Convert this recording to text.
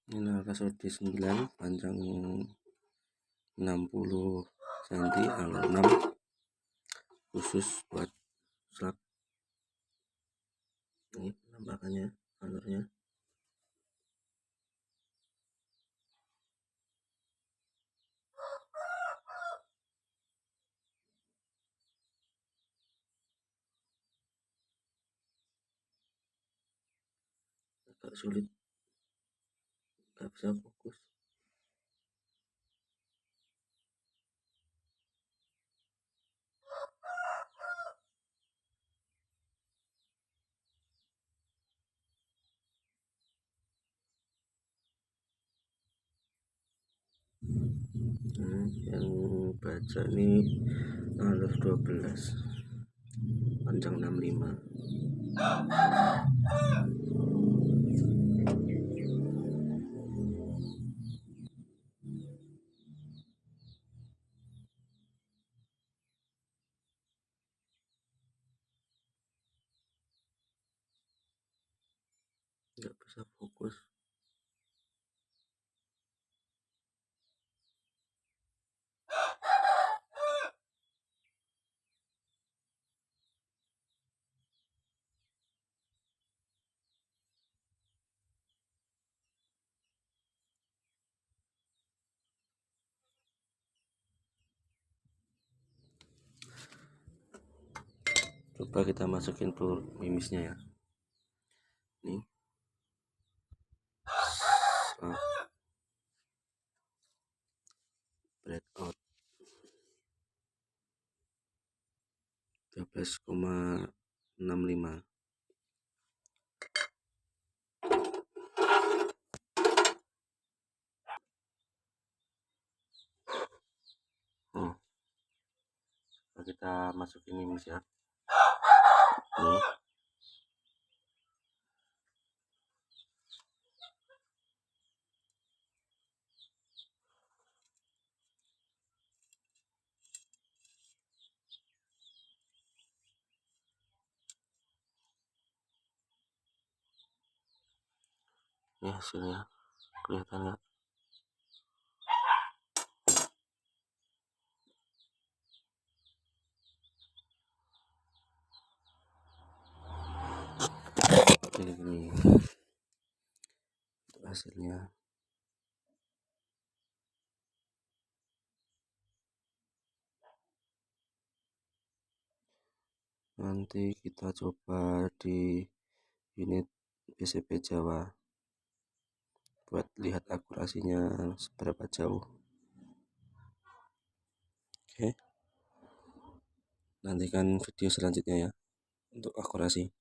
Ini kasur D9 panjang 60 cm, alur 6, khusus buat slab. Ini penampakannya, alurnya. Agak sulit, nggak bisa fokus. Yang baca ini alur 12, panjang 65. Nggak bisa fokus. Coba kita masukin pelur mimisnya ya. Nih. Breakout 12,65. Kita masukin mimis ya. Nih. Ini hasilnya, kelihatan nggak? Ini untuk hasilnya. Nanti kita coba di unit PCB Jawa buat lihat akurasinya seberapa jauh. Oke, nantikan video selanjutnya ya untuk akurasi.